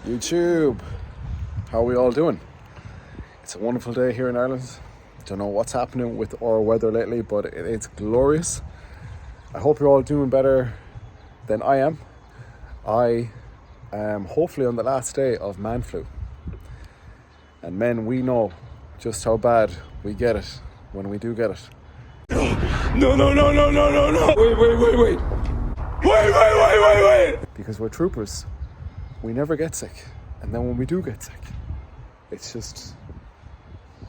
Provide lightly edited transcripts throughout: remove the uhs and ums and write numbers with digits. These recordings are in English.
YouTube, how are we all doing? It's a wonderful day here in Ireland. Don't know what's happening with our weather lately, but it's glorious. I hope you're all doing better than I am. I am hopefully on the last day of man flu. And men, we know just how bad we get it when we do get it. No. Wait. Because we're troopers. We never get sick. And then when we do get sick, it's just,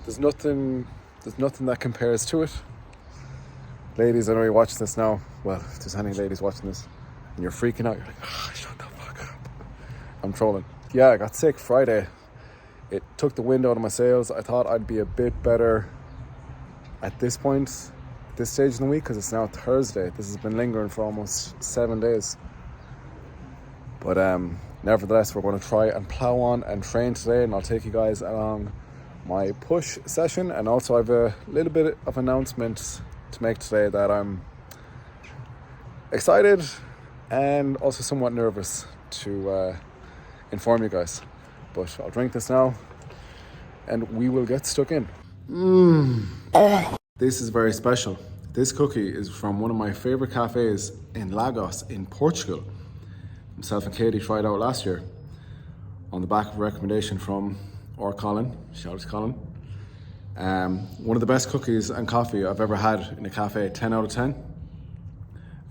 there's nothing that compares to it. Ladies, I know you're watching this now. Well, if there's any ladies watching this and you're freaking out, you're like, shut the fuck up. I'm trolling. Yeah, I got sick Friday. It took the wind out of my sails. I thought I'd be a bit better at this point, this stage in the week, because it's now Thursday. This has been lingering for almost 7 days. But nevertheless, we're going to try and plow on and train today, and I'll take you guys along my push session. And also I have a little bit of announcement to make today that I'm excited and also somewhat nervous to inform you guys. But I'll drink this now and we will get stuck in. This is very special. This cookie is from one of my favorite cafes in Lagos in Portugal. Myself and Katie tried out last year on the back of a recommendation from Colin. Shout out to Colin. One of the best cookies and coffee I've ever had in a cafe, 10 out of 10.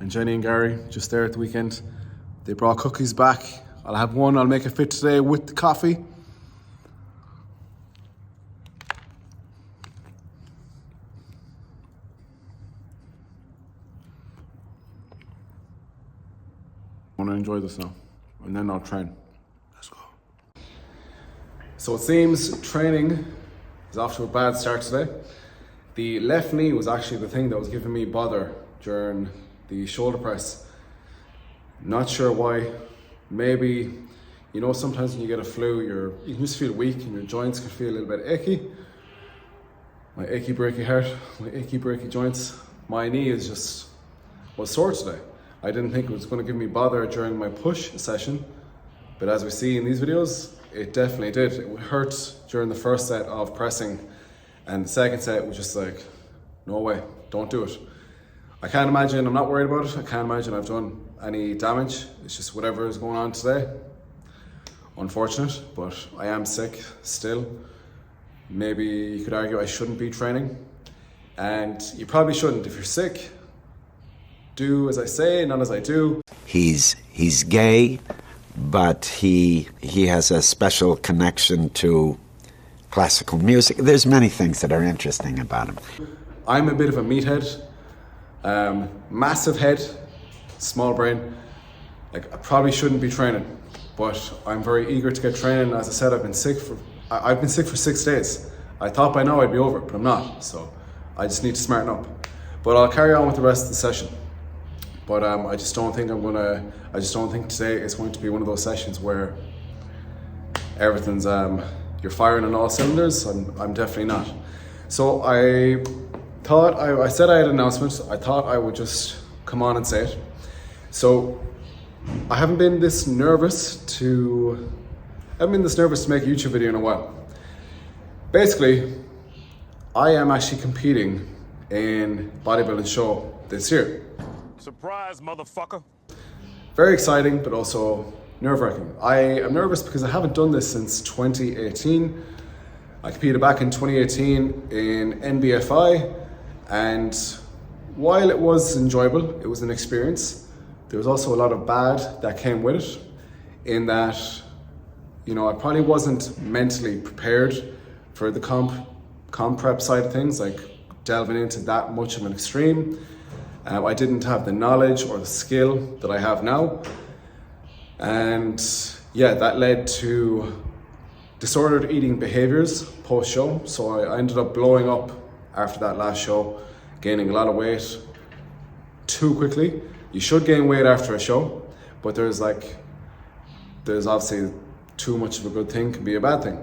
And Jenny and Gary, just there at the weekend, they brought cookies back. I'll have one, I'll make it fit today with the coffee. I want to enjoy this now, and then I'll train. Let's go. So it seems training is off to a bad start today. The left knee was actually the thing that was giving me bother during the shoulder press. Not sure why. Maybe, sometimes when you get a flu, you can just feel weak and your joints can feel a little bit achy. My achy breaky heart, my achy breaky joints. My knee was sore today. I didn't think it was going to give me bother during my push session, but as we see in these videos, it definitely did. It hurt during the first set of pressing, and the second set was just like, no way, don't do it. I can't imagine, I'm not worried about it. I can't imagine I've done any damage. It's just whatever is going on today. Unfortunate, but I am sick still. Maybe you could argue I shouldn't be training, and you probably shouldn't. If you're sick, do as I say, not as I do. He's gay, but he has a special connection to classical music. There's many things that are interesting about him. I'm a bit of a meathead, massive head, small brain. I probably shouldn't be training, but I'm very eager to get training. As I said, I've been sick for 6 days. I thought by now I'd be over it, but I'm not. So I just need to smarten up. But I'll carry on with the rest of the session. But I just don't think today is going to be one of those sessions where everything's, you're firing on all cylinders. I'm definitely not. So I said I had an announcement. I thought I would just come on and say it. So I haven't been this nervous to make a YouTube video in a while. Basically, I am actually competing in bodybuilding show this year. Surprise, motherfucker. Very exciting, but also nerve-wracking. I am nervous because I haven't done this since 2018. I competed back in 2018 in NBFI, and while it was enjoyable, it was an experience, there was also a lot of bad that came with it, in that, I probably wasn't mentally prepared for the comp prep side of things, like delving into that much of an extreme. I didn't have the knowledge or the skill that I have now. And yeah, that led to disordered eating behaviors post-show. So I ended up blowing up after that last show, gaining a lot of weight too quickly. You should gain weight after a show, but there's obviously too much of a good thing can be a bad thing.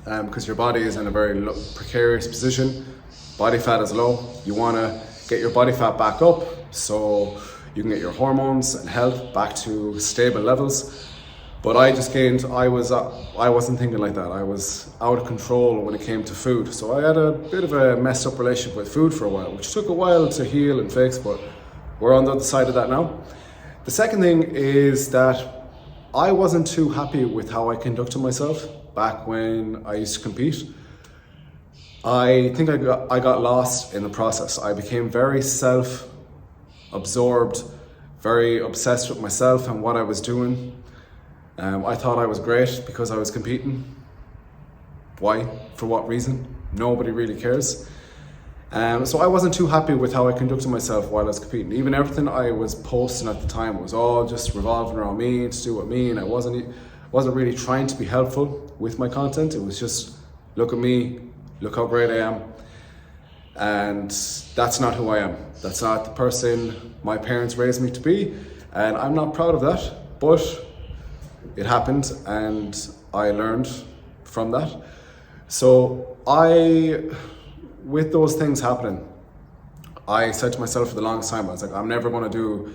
Because your body is in a very precarious position. Body fat is low. You want to get your body fat back up so you can get your hormones and health back to stable levels. But I wasn't thinking like that. I was out of control when it came to food. So I had a bit of a messed up relationship with food for a while, which took a while to heal and fix, but we're on the other side of that now. The second thing is that I wasn't too happy with how I conducted myself back when I used to compete. I think I got lost in the process. I became very self-absorbed, very obsessed with myself and what I was doing. I thought I was great because I was competing. Why? For what reason? Nobody really cares. So I wasn't too happy with how I conducted myself while I was competing. Even everything I was posting at the time was all just revolving around me, to do with me, and I wasn't really trying to be helpful with my content. It was just, look at me, look how great I am. And that's not who I am. That's not the person my parents raised me to be, and I'm not proud of that, but it happened and I learned from that. So with those things happening, I said to myself for the longest time, I was like, I'm never going to do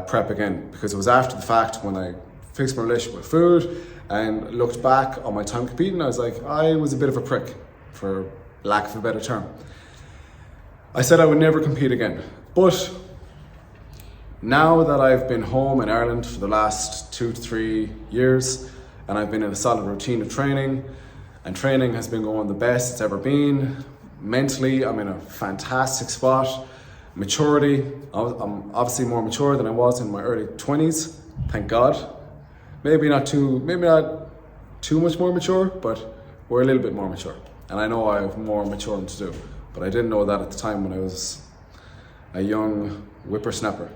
prep again, because it was after the fact when I fixed my relationship with food and looked back on my time competing, I was like, I was a bit of a prick, for lack of a better term. I said I would never compete again. But now that I've been home in Ireland for the last 2 to 3 years, and I've been in a solid routine of training, and training has been going the best it's ever been. Mentally, I'm in a fantastic spot. Maturity, I'm obviously more mature than I was in my early 20s, thank God. Maybe not too much more mature, but we're a little bit more mature. And I know I have more maturing to do, but I didn't know that at the time when I was a young whippersnapper.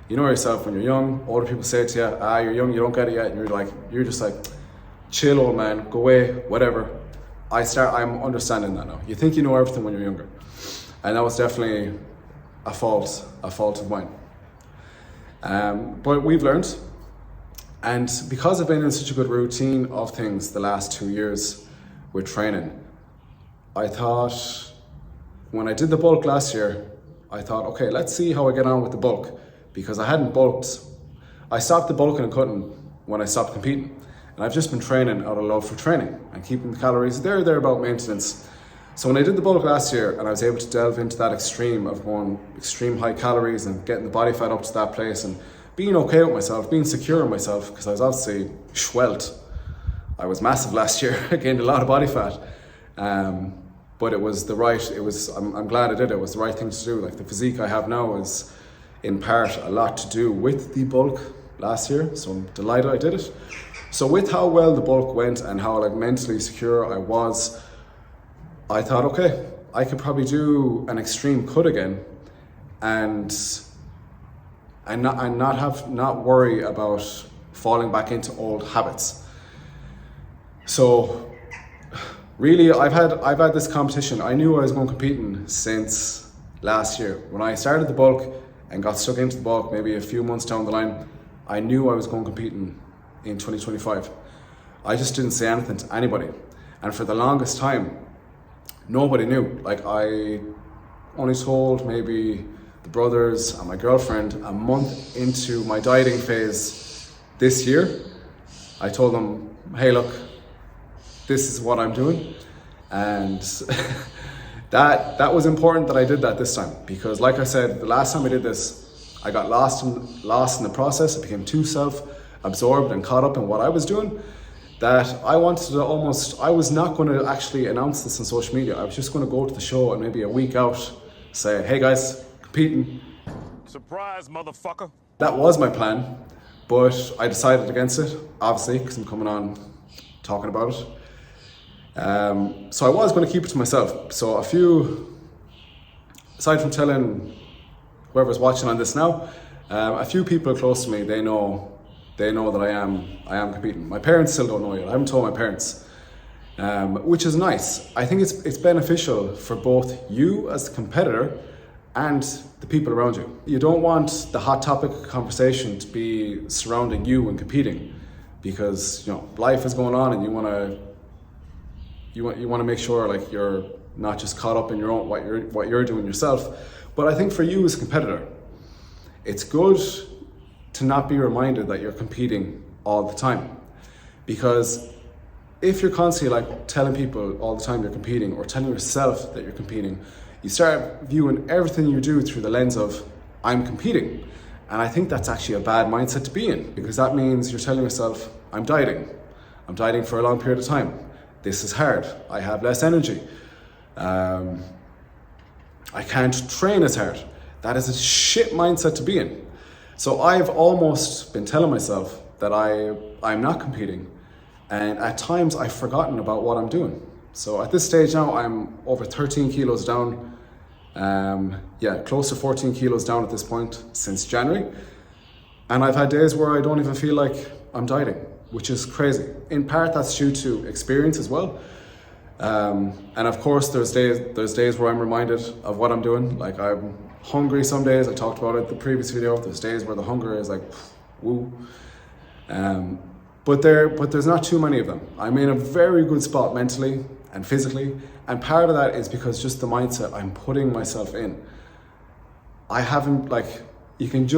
You know yourself when you're young, older people say to you, you're young, you don't get it yet, and you're just like, chill old man, go away, whatever. I'm understanding that now. You think you know everything when you're younger. And that was definitely a fault of mine. But we've learned. And because I've been in such a good routine of things the last 2 years with training, I thought, when I did the bulk last year, I thought, okay, let's see how I get on with the bulk. Because I hadn't bulked. I stopped the bulking and cutting when I stopped competing. And I've just been training out of love for training and keeping the calories there about maintenance. So when I did the bulk last year and I was able to delve into that extreme of going extreme high calories and getting the body fat up to that place and being okay with myself, being secure in myself, because I was obviously svelte. I was massive last year. I gained a lot of body fat. But I'm glad I did it. It was the right thing to do. Like, the physique I have now is in part a lot to do with the bulk last year. So I'm delighted I did it. So with how well the bulk went and how mentally secure I was, I thought, okay, I could probably do an extreme cut again and not worry about falling back into old habits. So really, I've had this competition. I knew I was going competing since last year. When I started the bulk and got stuck into the bulk maybe a few months down the line, I knew I was going competing in 2025. I just didn't say anything to anybody. And for the longest time, nobody knew. Like, I only told maybe the brothers and my girlfriend a month into my dieting phase this year. I told them, hey, look, this is what I'm doing. And that was important that I did that this time, because like I said, the last time I did this, I got lost in the process. I became too self-absorbed and caught up in what I was doing, that I was not going to actually announce this on social media. I was just going to go to the show and maybe a week out say, hey guys, competing. Surprise, motherfucker. That was my plan, but I decided against it, obviously, because I'm coming on talking about it. So I was going to keep it to myself. So aside from telling whoever's watching on this now, a few people close to me, they know that I am competing. My parents still don't know yet. I haven't told my parents, which is nice. I think it's beneficial for both you as the competitor and the people around you. You don't want the hot topic of conversation to be surrounding you when competing, because life is going on and you want to make sure like you're not just caught up in your own what you're doing yourself. But I think for you as a competitor, it's good to not be reminded that you're competing all the time. Because if you're constantly like telling people all the time you're competing, or telling yourself that you're competing, you start viewing everything you do through the lens of, I'm competing. And I think that's actually a bad mindset to be in, because that means you're telling yourself, I'm dieting. I'm dieting for a long period of time. This is hard. I have less energy. I can't train as hard. That is a shit mindset to be in. So I've almost been telling myself that I'm not competing. And at times I've forgotten about what I'm doing. So at this stage now, I'm over 13 kilos down. Close to 14 kilos down at this point since January. And I've had days where I don't even feel like I'm dieting, which is crazy. In part, that's due to experience as well. And of course, there's days where I'm reminded of what I'm doing. Like, I'm hungry some days. I talked about it in the previous video. There's days where the hunger is like, woo. But there's not too many of them. I'm in a very good spot mentally and physically. And part of that is because just the mindset I'm putting myself in. I haven't, like, you can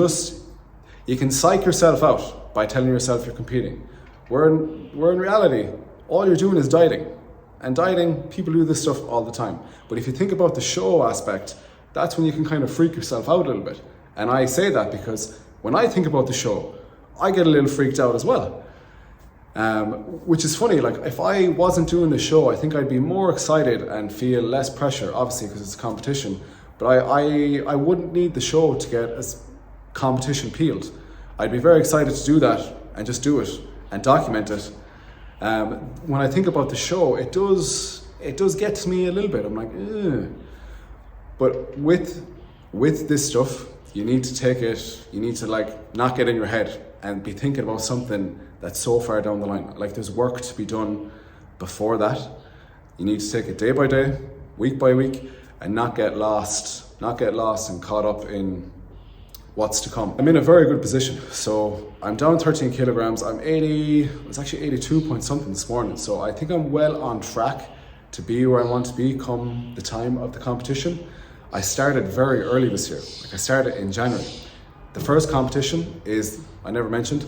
psych yourself out by telling yourself you're competing. Where in reality, all you're doing is dieting. And dieting, people do this stuff all the time. But if you think about the show aspect, that's when you can kind of freak yourself out a little bit. And I say that because when I think about the show, I get a little freaked out as well. Which is funny, like, if I wasn't doing the show, I think I'd be more excited and feel less pressure, obviously because it's a competition. But I wouldn't need the show to get as competition peeled. I'd be very excited to do that and just do it and document it. When I think about the show, it does get to me a little bit. I'm like, ugh. But with this stuff, you need to take it, you need to, like, not get in your head and be thinking about something that's so far down the line. Like, there's work to be done before that. You need to take it day by day, week by week, and not get lost and caught up in what's to come. I'm in a very good position. So I'm down 13 kilograms. It was actually 82 point something this morning. So I think I'm well on track to be where I want to be come the time of the competition. I started very early this year. Like, I started in January. The first competition I never mentioned,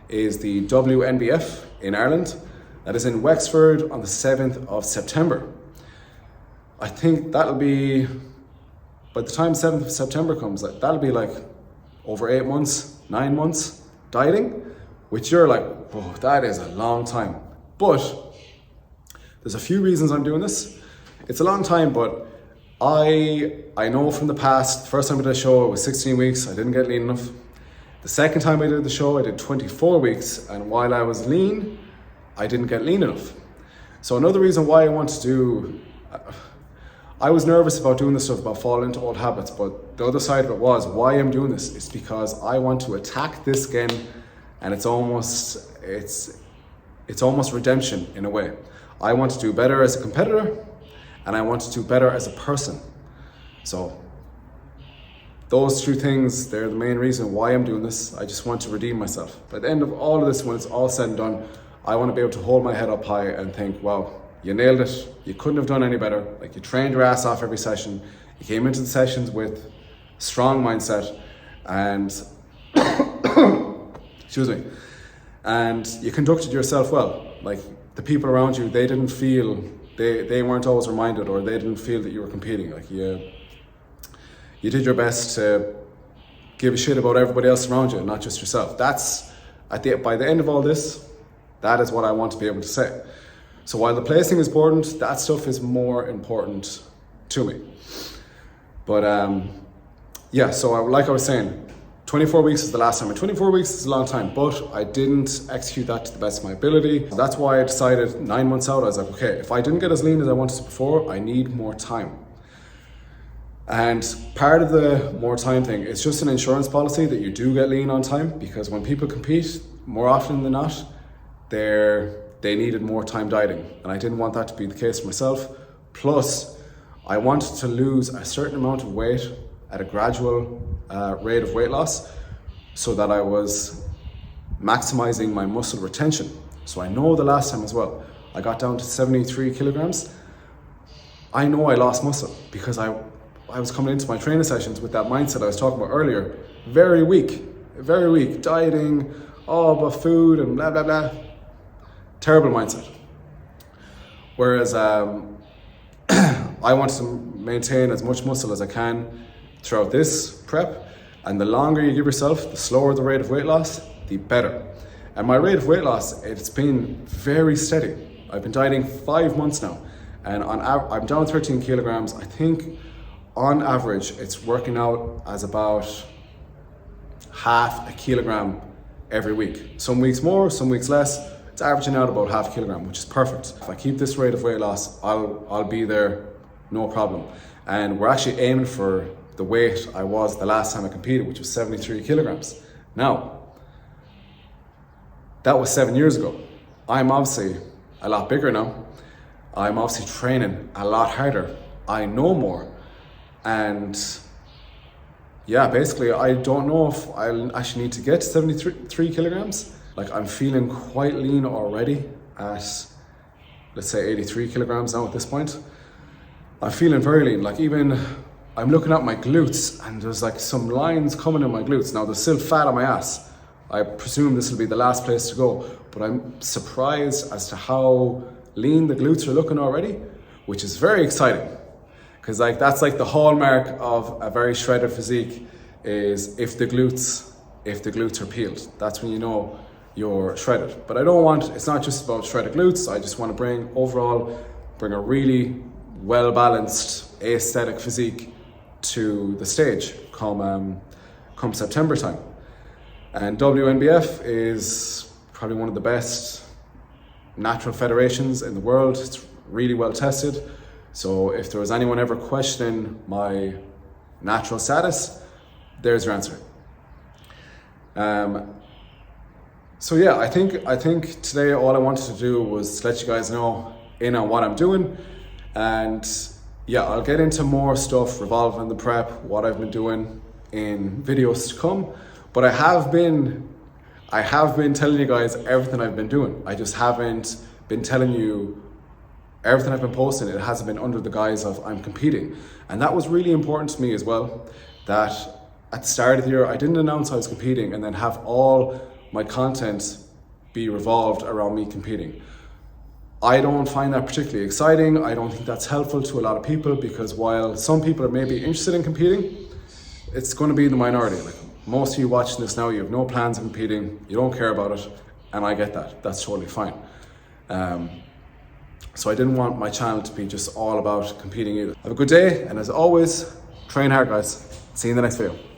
is the WNBF in Ireland. That is in Wexford on the 7th of September. I think that'll be, by the time 7th of September comes, that'll be like over 8 months, 9 months dieting, which you're like, oh, that is a long time. But there's a few reasons I'm doing this. It's a long time, but I know from the past, the first time I did a show, it was 16 weeks, I didn't get lean enough. The second time I did the show, I did 24 weeks, and while I was lean, I didn't get lean enough. So another reason why I want to do, I was nervous about doing this stuff, about falling into old habits, but the other side of it was, why I'm doing this is because I want to attack this again, and it's almost redemption in a way. I want to do better as a competitor, and I want to do better as a person. So those two things, they're the main reason why I'm doing this. I just want to redeem myself. By the end of all of this, when it's all said and done, I want to be able to hold my head up high and think, wow, you nailed it. You couldn't have done any better. Like, you trained your ass off every session. You came into the sessions with strong mindset and, excuse me, and you conducted yourself well. Like, the people around you, they didn't feel, they weren't always reminded, or they didn't feel that you were competing. Like, you did your best to give a shit about everybody else around you, not just yourself. That's, by the end of all this, that is what I want to be able to say. So while the placing is important, that stuff is more important to me. But like I was saying, 24 weeks is the last time. And 24 weeks is a long time, but I didn't execute that to the best of my ability. So that's why I decided 9 months out, I was like, okay, if I didn't get as lean as I wanted to before, I need more time. And part of the more time thing, it's just an insurance policy that you do get lean on time, because when people compete, more often than not, they needed more time dieting. And I didn't want that to be the case for myself. Plus, I wanted to lose a certain amount of weight at a gradual rate of weight loss so that I was maximizing my muscle retention. So I know the last time as well, I got down to 73 kilograms. I know I lost muscle because I was coming into my training sessions with that mindset I was talking about earlier. Very weak, dieting, all about food and blah, blah, blah. Terrible mindset. Whereas I want to maintain as much muscle as I can throughout this prep, and the longer you give yourself, the slower the rate of weight loss, the better. And my rate of weight loss, it's been very steady. I've been dieting 5 months now, and I'm down 13 kilograms. I think on average, it's working out as about half a kilogram every week. Some weeks more, some weeks less. It's averaging out about half a kilogram, which is perfect. If I keep this rate of weight loss, I'll be there, no problem. And we're actually aiming for the weight I was the last time I competed, which was 73 kilograms. Now, that was 7 years ago. I'm obviously a lot bigger now. I'm obviously training a lot harder. I know more. And yeah, basically, I don't know if I'll actually need to get to 73 kilograms. Like, I'm feeling quite lean already at, let's say, 83 kilograms now at this point. I'm feeling very lean. Like, even I'm looking at my glutes and there's like some lines coming in my glutes. Now, there's still fat on my ass. I presume this will be the last place to go, but I'm surprised as to how lean the glutes are looking already, which is very exciting. Because like that's like the hallmark of a very shredded physique is if the glutes are peeled. That's when you know you're shredded. But it's not just about shredded glutes. I just want to bring a really well-balanced aesthetic physique to the stage come September time. And WNBF is probably one of the best natural federations in the world. It's really well tested. So if there was anyone ever questioning my natural status, there's your answer. So yeah, I think today all I wanted to do was let you guys know on what I'm doing. And yeah, I'll get into more stuff revolving the prep, what I've been doing in videos to come. But I have been telling you guys everything I've been doing. I just haven't been telling you everything I've been posting. It hasn't been under the guise of I'm competing. And that was really important to me as well, that at the start of the year, I didn't announce I was competing and then have all my content be revolved around me competing. I don't find that particularly exciting. I don't think that's helpful to a lot of people, because while some people are maybe interested in competing, it's going to be the minority. Like, most of you watching this now, you have no plans of competing, you don't care about it, and I get that. That's totally fine. So I didn't want my channel to be just all about competing either. Have a good day, and as always, train hard, guys. See you in the next video.